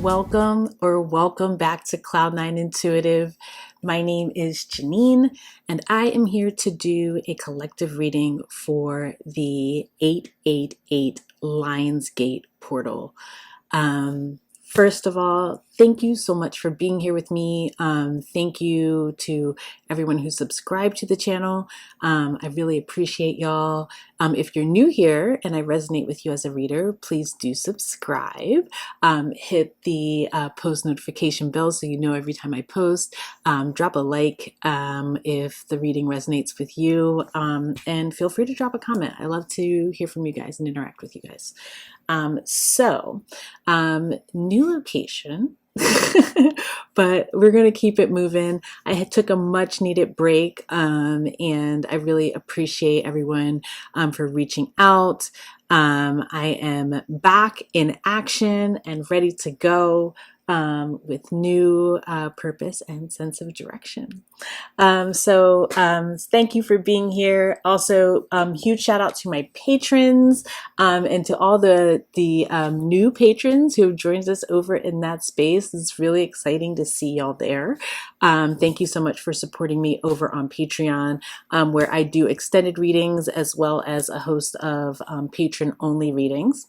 Welcome back to Cloud9 Intuitive. My name is Janine, and I am here to do a collective reading for the 888 Lionsgate portal. First of all, thank you so much for being here with me. Thank you to everyone who subscribed to the channel. I really appreciate y'all. If you're new here and I resonate with you as a reader, please do subscribe. Hit the post notification bell so you know every time I post. Drop a like if the reading resonates with you, and feel free to drop a comment. I love to hear from you guys and interact with you guys. New location, but we're going to keep it moving. I took a much needed break, and I really appreciate everyone for reaching out. I am back in action and ready to go with new purpose and sense of direction. Thank you for being here. Also, huge shout out to my patrons and to all the new patrons who have joined us over in that space. It's really exciting to see y'all there. Thank you so much for supporting me over on Patreon, where I do extended readings as well as a host of patron-only readings.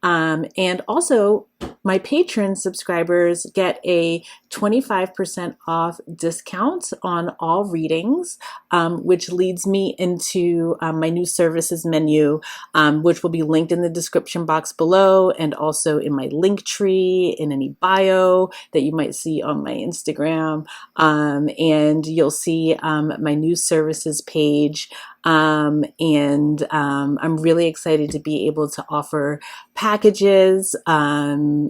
And also, my patron subscribers get a 25% off discount on all readings, which leads me into my new services menu, which will be linked in the description box below and also in my link tree, in any bio that you might see on my Instagram. And you'll see my new services page. I'm really excited to be able to offer packages,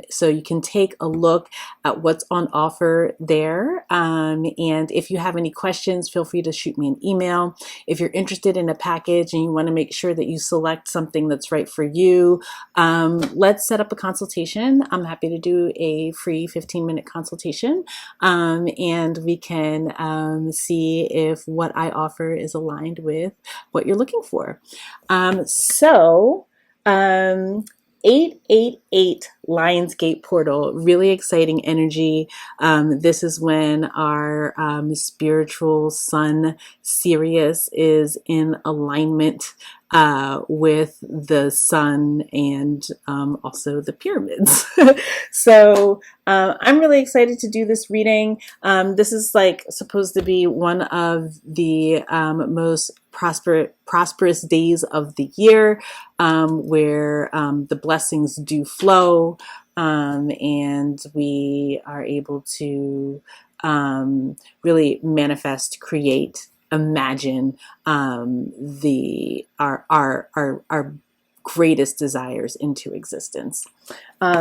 so you can take a look at what's on offer there. And if you have any questions, feel free to shoot me an email. If you're interested in a package and you want to make sure that you select something that's right for you, let's set up a consultation. I'm happy to do a free 15-minute consultation, and we can see if what I offer is aligned with what you're looking for. 888 Lionsgate portal, really exciting energy. This is when our spiritual sun Sirius is in alignment with the sun and also the pyramids. So I'm really excited to do this reading. This is like supposed to be one of the most prosperous days of the year, where the blessings do flow, and we are able to really manifest, create, imagine our greatest desires into existence.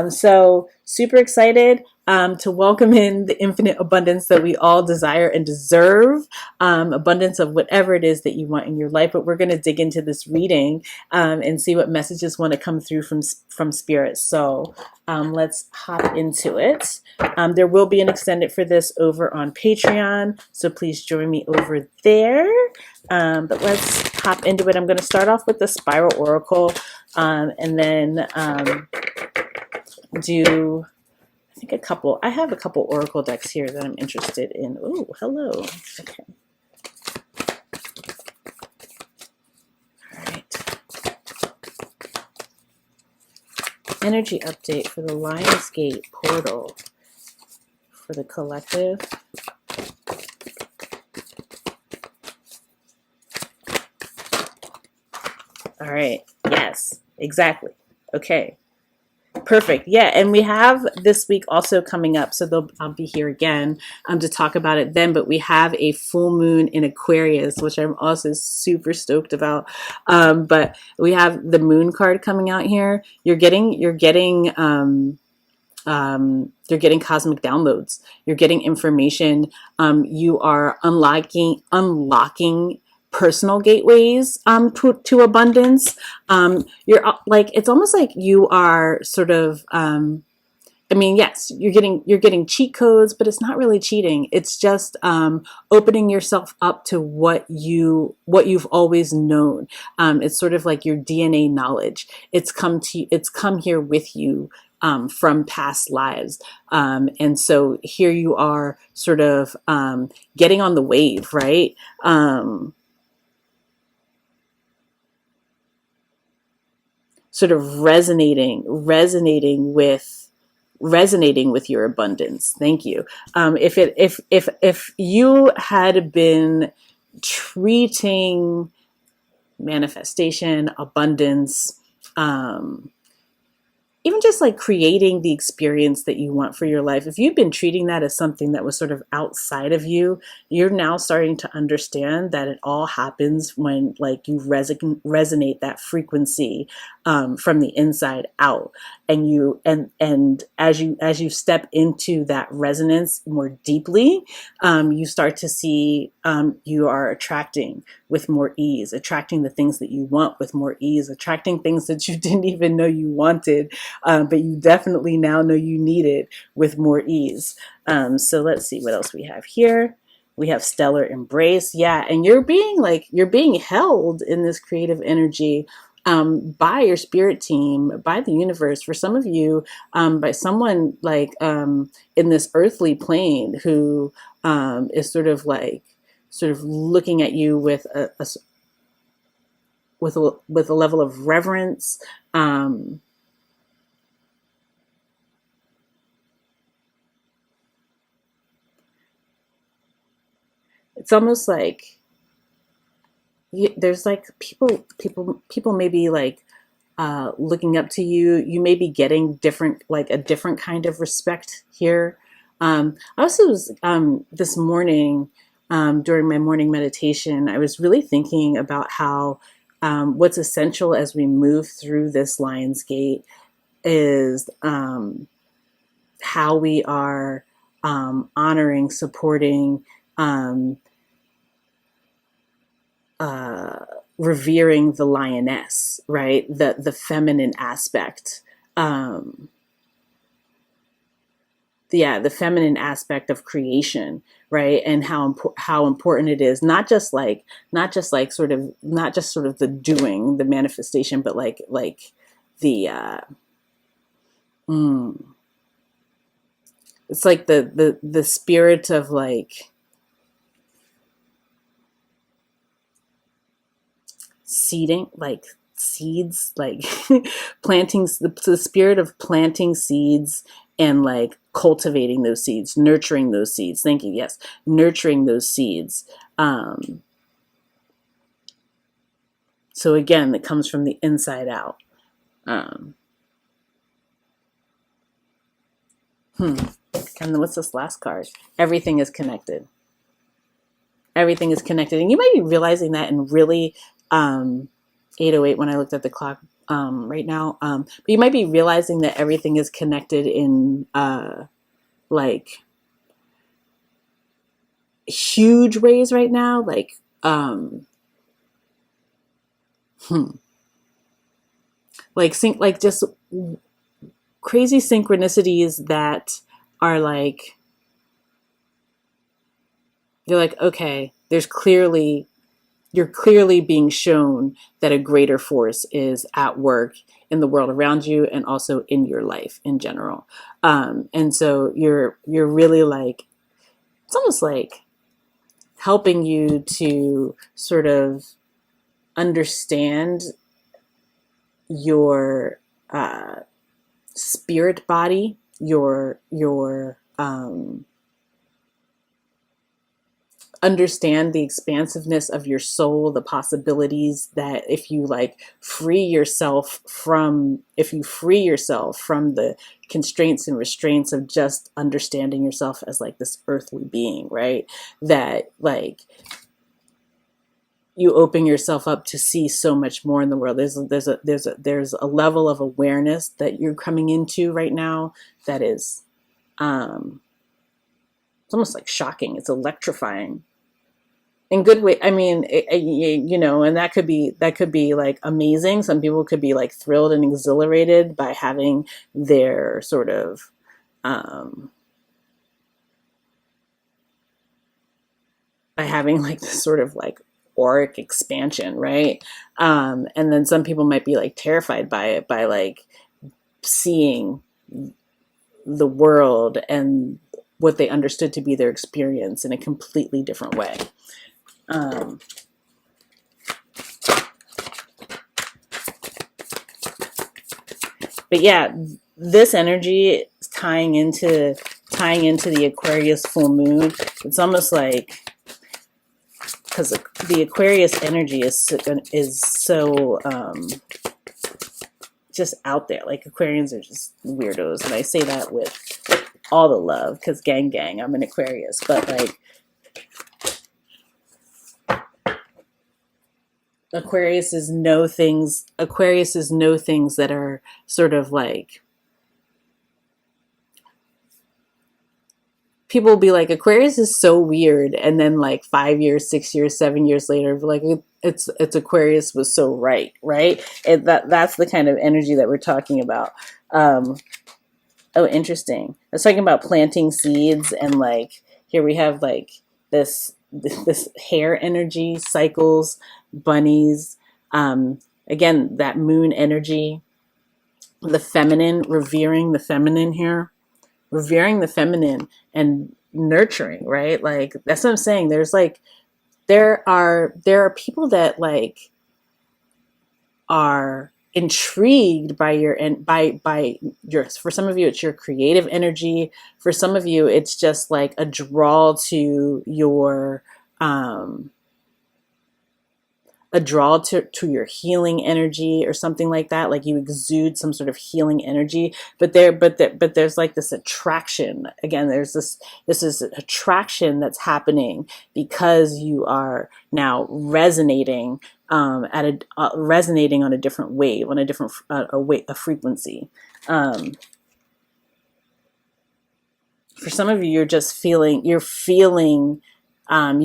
So super excited to welcome in the infinite abundance that we all desire and deserve, abundance of whatever it is that you want in your life. But we're going to dig into this reading and see what messages want to come through from spirit. So let's hop into it. There will be an extended for this over on Patreon, so please join me over there. But let's hop into it. I'm going to start off with the Spiral Oracle, and then do, I think, I have a couple Oracle decks here that I'm interested in. Oh, hello. Okay. All right. Energy update for the Lionsgate portal for the collective. All right. Yes, exactly. Okay. Perfect. Yeah, and we have this week also coming up, so I'll be here again to talk about it then. But we have a full moon in Aquarius, which I'm also super stoked about. But we have the moon card coming out here. You're getting cosmic downloads. You're getting information. You are unlocking personal gateways to abundance. You're like, it's almost like you are sort of yes, you're getting cheat codes, but it's not really cheating. It's just opening yourself up to what you've always known. It's sort of like your DNA knowledge. It's come here with you from past lives. And so here you are sort of getting on the wave, right? Sort of resonating with your abundance. Thank you. If you had been treating manifestation, abundance, um, even just like creating the experience that you want for your life, if you've been treating that as something that was sort of outside of you, you're now starting to understand that it all happens when like you resonate that frequency from the inside out, and as you step into that resonance more deeply, you start to see you are attracting with more ease, attracting the things that you want with more ease, attracting things that you didn't even know you wanted, but you definitely now know you need it with more ease. So let's see what else we have here. We have stellar embrace. Yeah, and you're being held in this creative energy by your spirit team, by the universe. For some of you, by someone like in this earthly plane who is sort of looking at you with with a level of reverence. It's almost like there's like people maybe like looking up to you. You may be getting a different kind of respect here. I also was this morning during my morning meditation, I was really thinking about how what's essential as we move through this Lion's Gate is how we are honoring, supporting, um, revering the lioness, right? The feminine aspect. Um, the feminine aspect of creation, right? And how important it is, not just sort of the doing, the manifestation, but like the mm, it's like the spirit of like seeding, like seeds, like planting, the spirit of planting seeds and like cultivating those seeds, nurturing those seeds. Thank you. Yes, nurturing those seeds. So again, it comes from the inside out. Um, hmm. And then what's this last card? Everything is connected. Everything is connected, and you might be realizing that in really 8:08 when I looked at the clock right now. But you might be realizing that everything is connected in like huge ways right now. Like hmm, like just crazy synchronicities that are like you're like, okay, you're clearly being shown that a greater force is at work in the world around you and also in your life in general. And so you're really like, it's almost like helping you to sort of understand your spirit body, your understand the expansiveness of your soul, the possibilities that if you free yourself from the constraints and restraints of just understanding yourself as like this earthly being, right? That like you open yourself up to see so much more in the world. There's a level of awareness that you're coming into right now that is it's almost like shocking. It's electrifying in good way. I mean, and that could be like amazing. Some people could be like thrilled and exhilarated by having their sort of by having like this sort of like auric expansion, right? And then some people might be like terrified by it, by like seeing the world and what they understood to be their experience in a completely different way. But yeah, this energy is tying into the Aquarius full moon. It's almost like, because the Aquarius energy is so just out there. Like, Aquarians are just weirdos, and I say that with all the love, because gang, I'm an Aquarius. But like, Aquarius is know things that are sort of like, people will be like, Aquarius is so weird, and then like 5 years, 6 years, 7 years later, like, it's Aquarius was so right. And that's the kind of energy that we're talking about. Oh, interesting. I was talking about planting seeds, and like, here we have like this hair energy, cycles, bunnies, again, that moon energy, the feminine, revering the feminine here, revering the feminine and nurturing, right? Like, that's what I'm saying. There's like, there are people that like are intrigued by your, and by your, for some of you it's your creative energy, for some of you it's just like a draw to your to your healing energy or something like that. Like, you exude some sort of healing energy, but there's like this attraction. Again, this is attraction that's happening because you are now resonating resonating on a different wave, on a different a frequency. For some of you, you're just feeling, you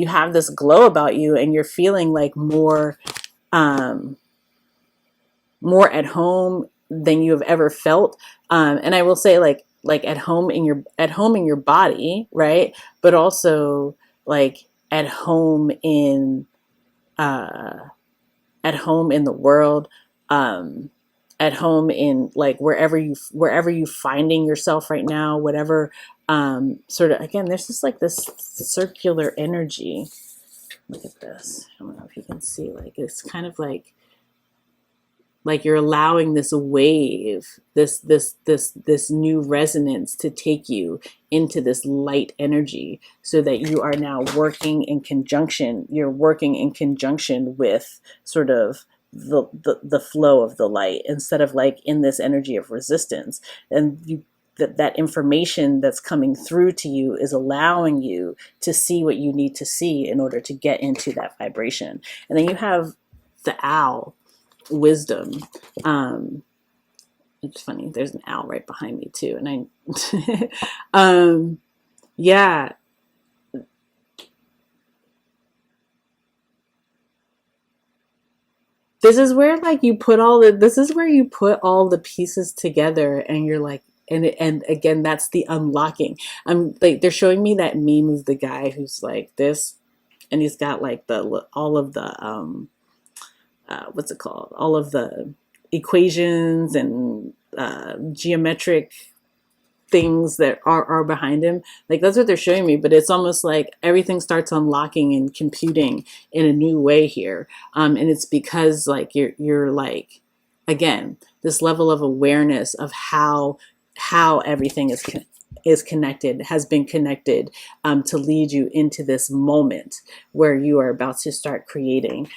have this glow about you, and you're feeling like more at home than you have ever felt. And I will say, like at home in your body, right? But also like at home in the world, at home in like wherever you finding yourself right now, whatever, sort of, again, there's just like this circular energy. Look at this. I don't know if you can see, like, it's kind of like you're allowing this wave, this new resonance to take you into this light energy, so that you are now working in conjunction. You're working in conjunction with sort of the flow of the light, instead of like in this energy of resistance. And that information that's coming through to you is allowing you to see what you need to see in order to get into that vibration. And then you have the owl, wisdom. It's funny, there's an owl right behind me too, and I yeah, this is where like this is where you put all the pieces together, and you're like, and again, that's the unlocking. I'm like, they're showing me that meme of the guy who's like this, and he's got like all of the what's it called? All of the equations and geometric things that are behind him. Like, that's what they're showing me, but it's almost like everything starts unlocking and computing in a new way here. And it's because like you're like, again, this level of awareness of how everything is connected, has been connected, to lead you into this moment where you are about to start creating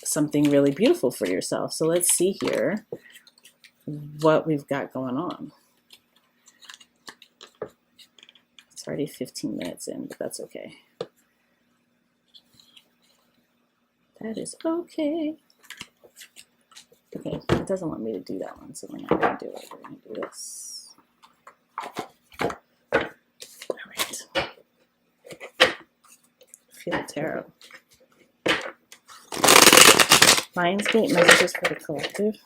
something really beautiful for yourself. So let's see here what we've got going on. It's already 15 minutes in, but that's okay. That is okay. Okay, it doesn't want me to do that one, so we're not going to do it. We're going to do this. All right. Feel tarot. Lionsgate messages for the collective.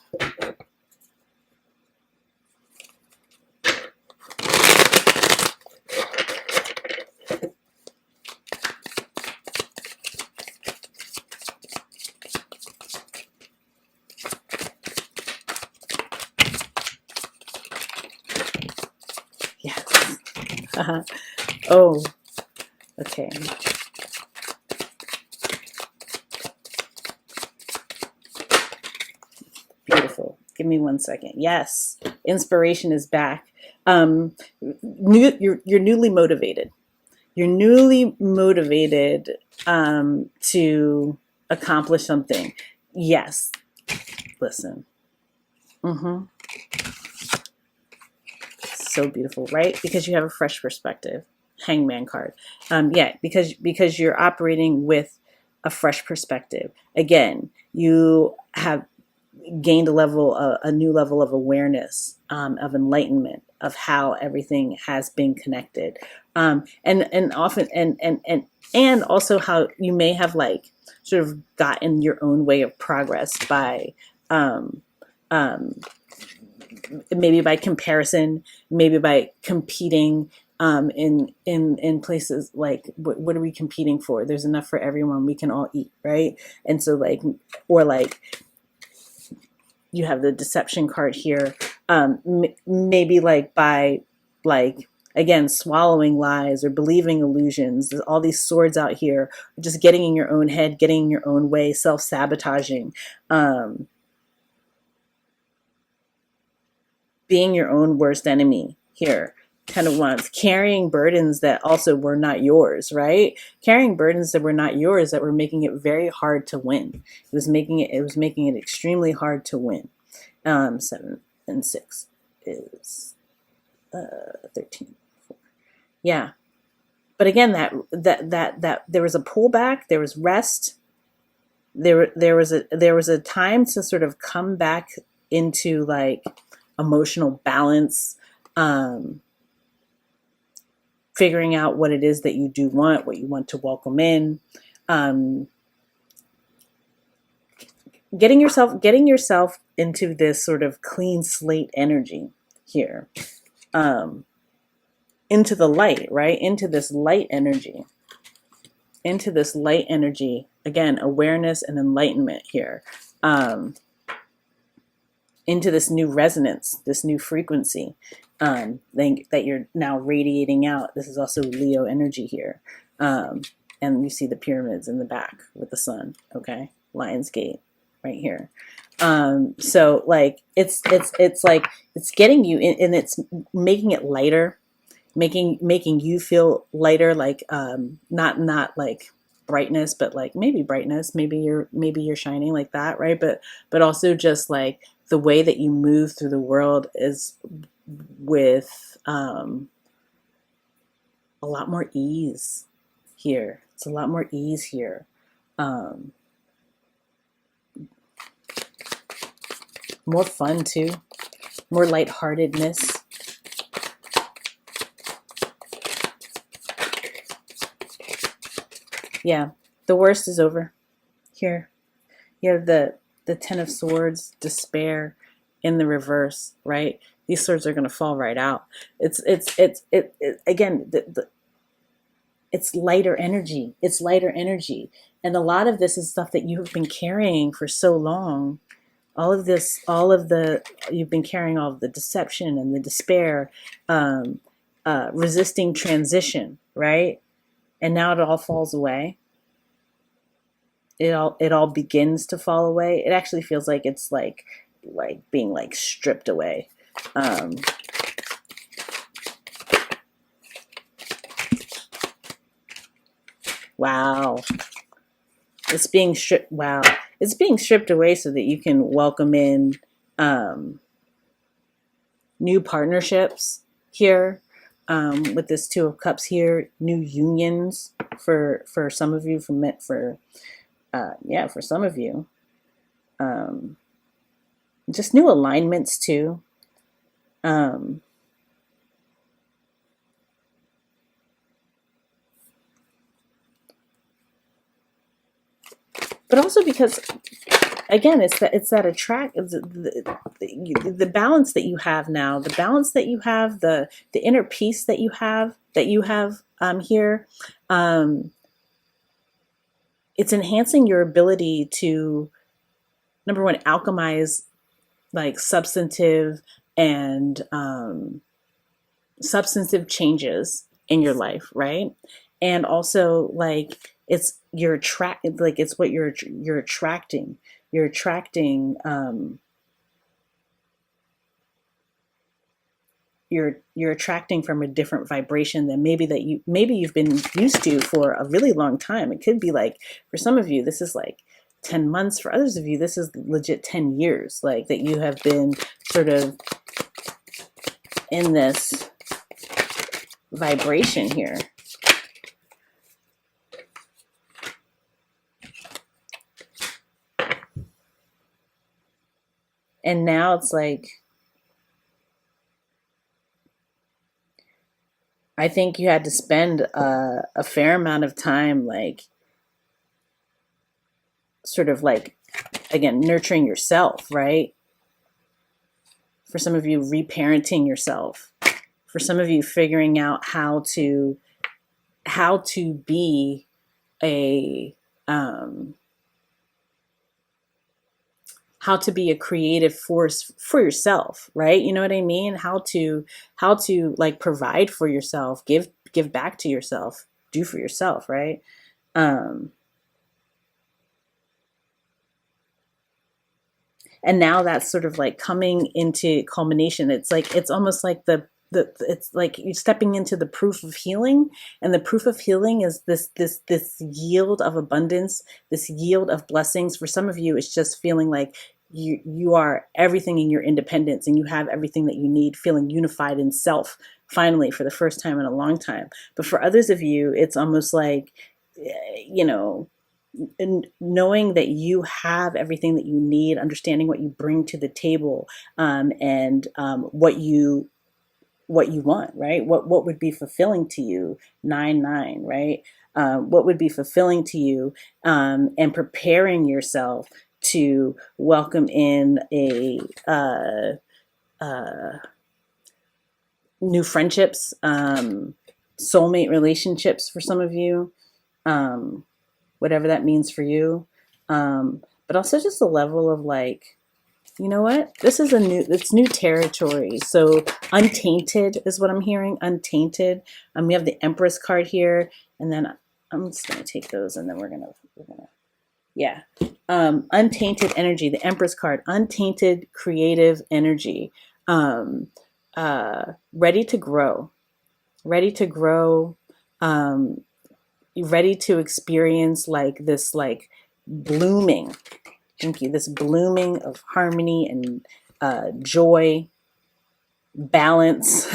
Oh, okay. Beautiful. Give me 1 second. Yes, inspiration is back. You're newly motivated. You're newly motivated to accomplish something. Yes. Listen. Mm-hmm. So beautiful, right? Because you have a fresh perspective. Hangman card. Yeah, because you're operating with a fresh perspective. Again, you have gained a new level of awareness, of enlightenment, of how everything has been connected, and often and also how you may have like sort of gotten your own way of progress by um, um, maybe by comparison, maybe by competing, in places like what are we competing for? There's enough for everyone. We can all eat, right? And so like, or like you have the deception card here. Maybe like by like again swallowing lies or believing illusions. There's all these swords out here, just getting in your own head, getting in your own way, self-sabotaging, being your own worst enemy here. 10 of Wands, carrying burdens that also were not yours, right? Carrying burdens that were not yours, that were making it very hard to win. It was making it extremely hard to win. 7 and 6 is 13. Yeah. But again, that there was a pullback, there was rest, there was a time to sort of come back into like emotional balance, figuring out what it is that you do want, what you want to welcome in, getting yourself into this sort of clean slate energy here, into the light, right? Into this light energy. Again, awareness and enlightenment here. Into this new resonance, this new frequency, that you're now radiating out. This is also Leo energy here. And you see the pyramids in the back with the sun, okay? Lion's Gate right here. So like it's like it's getting you in, and it's making it lighter, making you feel lighter, like not like brightness, but like maybe brightness, maybe you're shining like that, right? But also just like the way that you move through the world is with a lot more ease here. It's a lot more ease here. More fun too, more lightheartedness. Yeah, the worst is over here. You have the 10 of Swords, despair in the reverse, right? These swords are going to fall right out. It's again, it's lighter energy. It's lighter energy. And a lot of this is stuff that you have been carrying for so long. You've been carrying all of the deception and the despair, resisting transition, right? And now it all falls away. It all begins to fall away. It actually feels like it's like being like stripped away. Wow. It's being stripped. Wow. It's being stripped away so that you can welcome in new partnerships here, with this 2 of Cups here, new unions for some of you, for some of you, just new alignments too. But also because again, it's the balance that you have now, the inner peace that you have here. It's enhancing your ability to, number one, alchemize like substantive and substantive changes in your life, right? And also like it's what you're attracting. You're attracting you're attracting from a different vibration than maybe you've been used to for a really long time. It could be like for some of you this is like 10 months, for others of you this is legit 10 years, like that you have been sort of in this vibration here. And now it's like I think you had to spend a fair amount of time like sort of like again nurturing yourself, right? For some of you reparenting yourself, for some of you figuring out how to be a how to be a creative force for yourself, right? You know what I mean? How to like provide for yourself, give back to yourself, do for yourself, right? um and now that's sort of like coming into culmination. It's like it's almost like the it's like you're stepping into the proof of healing, and the proof of healing is this yield of abundance, this yield of blessings. For some of you it's just feeling like you are everything in your independence and you have everything that you need, feeling unified in self finally for the first time in a long time. But for others of you it's almost like you know, and knowing that you have everything that you need, understanding what you bring to the table, and what you want, right? What would be fulfilling to you? 9-9, right? What would be fulfilling to you, and preparing yourself to welcome in a new friendships, soulmate relationships for some of you. Um, Whatever that means for you. But also just a level of like, you know what? It's new territory. So untainted is what I'm hearing. Untainted. We have the Empress card here, and then I'm just gonna take those, and then we're gonna, yeah. Untainted energy. The Empress card. Untainted creative energy. Um, Ready to grow. Ready to grow. Um, Ready to experience like this like blooming, thank you, this blooming of harmony and joy, balance.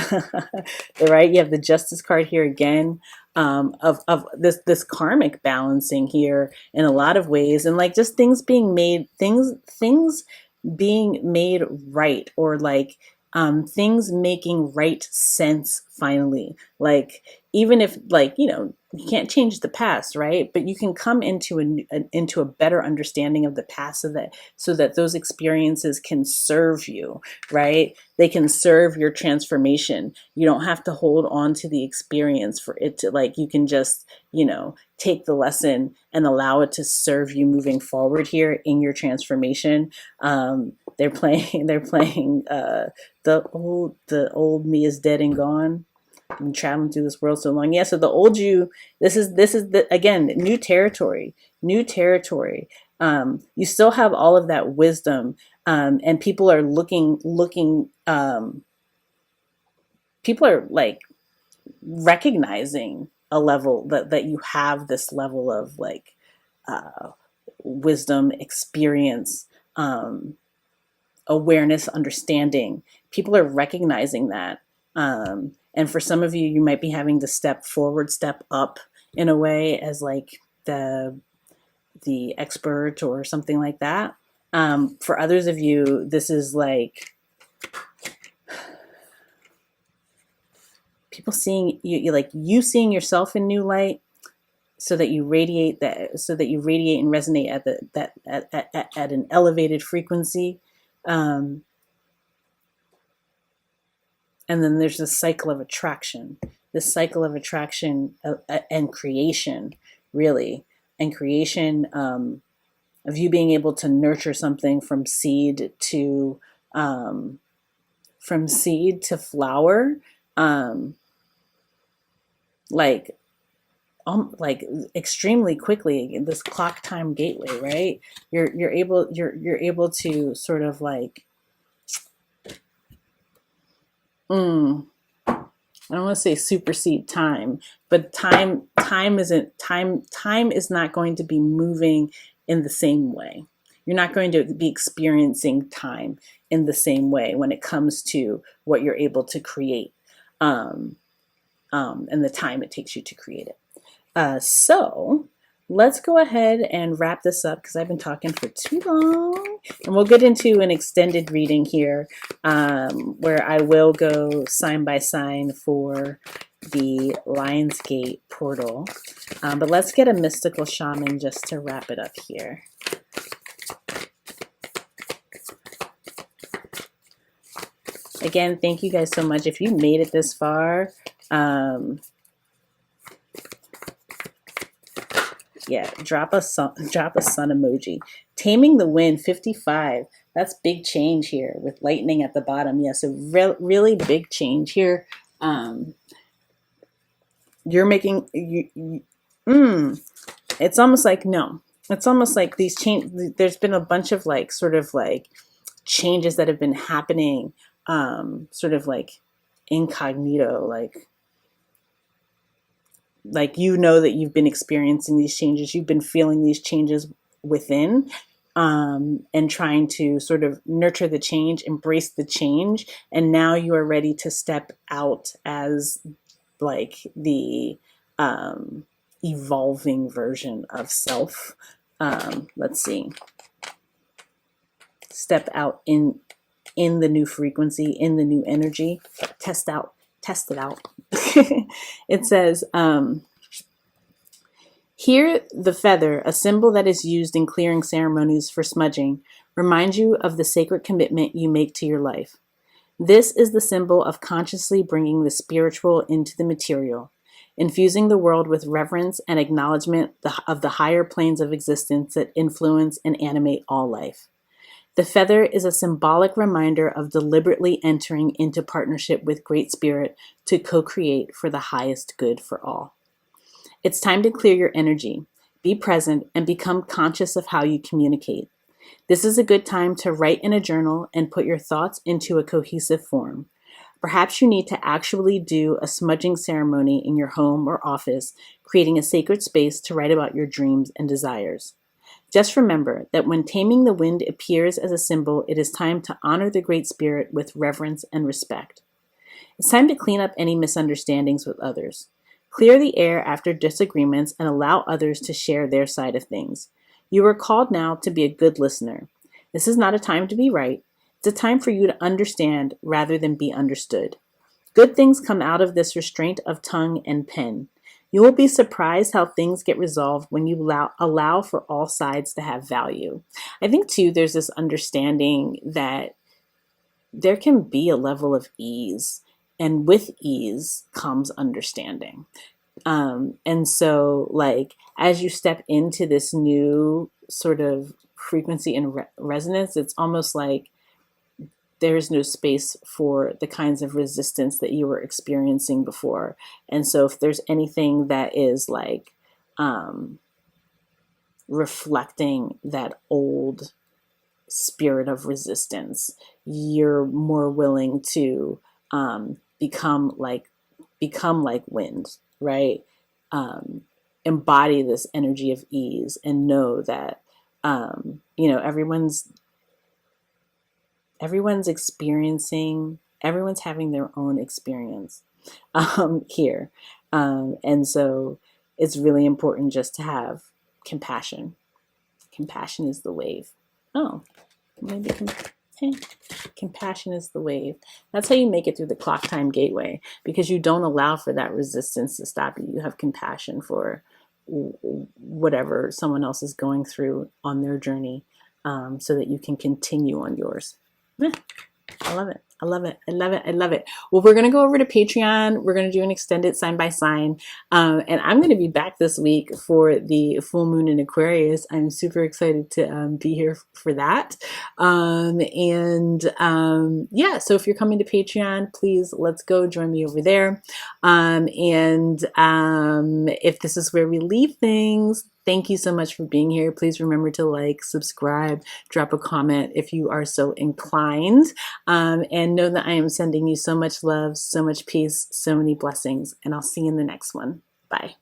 Right, you have the Justice card here again, of this karmic balancing here in a lot of ways, and like just things being made right, or like things making right sense finally. Like even if like you can't change the past, right? But you can come into a better understanding of the past, so that those experiences can serve you, right? They can serve your transformation. You don't have to hold on to the experience for it to like. You can just take the lesson and allow it to serve you moving forward here in your transformation. They're playing the old me is dead and gone. I've been traveling through this world so long. Yeah, so the old you, this is the again new territory, new territory. You still have all of that wisdom, and people are like recognizing a level that you have this level of like wisdom, experience, awareness, understanding. People are recognizing that. And for some of you, you might be having to step forward, step up in a way as like the expert or something like that. For others of you, this is like people seeing you seeing yourself in new light, so that you radiate and resonate at an elevated frequency. Um, and then there's this cycle of attraction, and creation, really, and creation, of you being able to nurture something from seed to flower. Um, like like extremely quickly, this clock time gateway, right? You're able to sort of like, mm, I don't want to say supersede time, but time isn't time. Time is not going to be moving in the same way. You're not going to be experiencing time in the same way when it comes to what you're able to create, um, and the time it takes you to create it. So let's go ahead and wrap this up because I've been talking for too long. And we'll get into an extended reading here, where I will go sign by sign for the Lionsgate portal. But let's get a mystical shaman just to wrap it up here. Again, thank you guys so much. If you made it this far, yeah, drop a sun emoji. Taming the Wind 55. That's big change here with lightning at the bottom. Yeah, so really big change here. You're making it's almost like, no. It's almost like these change. There's been a bunch of like sort of like changes that have been happening, sort of like incognito, like you know that you've been experiencing these changes, you've been feeling these changes within, and trying to sort of nurture the change, embrace the change, and now you are ready to step out as like the evolving version of self. Let's see. Step out in the new frequency, in the new energy. Test it out. It says, here the feather, a symbol that is used in clearing ceremonies for smudging, reminds you of the sacred commitment you make to your life. This is the symbol of consciously bringing the spiritual into the material, infusing the world with reverence and acknowledgement of the higher planes of existence that influence and animate all life. The feather is a symbolic reminder of deliberately entering into partnership with Great Spirit to co-create for the highest good for all. It's time to clear your energy, be present, and become conscious of how you communicate. This is a good time to write in a journal and put your thoughts into a cohesive form. Perhaps you need to actually do a smudging ceremony in your home or office, creating a sacred space to write about your dreams and desires. Just remember that when Taming the Wind appears as a symbol, it is time to honor the Great Spirit with reverence and respect. It's time to clean up any misunderstandings with others. Clear the air after disagreements and allow others to share their side of things. You are called now to be a good listener. This is not a time to be right. It's a time for you to understand rather than be understood. Good things come out of this restraint of tongue and pen. You will be surprised how things get resolved when you allow for all sides to have value. I think, too, there's this understanding that there can be a level of ease, and with ease comes understanding. And so, like, as you step into this new sort of frequency and resonance, it's almost like there is no space for the kinds of resistance that you were experiencing before. And so if there's anything that is like reflecting that old spirit of resistance, you're more willing to become like wind, right? Embody this energy of ease and know that everyone's experiencing, everyone's having their own experience here. And so it's really important just to have compassion. Compassion is the wave. Oh, maybe compassion is the wave. That's how you make it through the clock time gateway, because you don't allow for that resistance to stop you. You have compassion for whatever someone else is going through on their journey, so that you can continue on yours. I love it. I love it. I love it. I love it. Well, we're going to go over to Patreon. We're going to do an extended sign by sign. And I'm going to be back this week for the full moon in Aquarius. I'm super excited to be here for that. Yeah, so if you're coming to Patreon, please let's go join me over there. If this is where we leave things, thank you so much for being here. Please remember to like, subscribe, drop a comment if you are so inclined. And know that I am sending you so much love, so much peace, so many blessings, and I'll see you in the next one. Bye.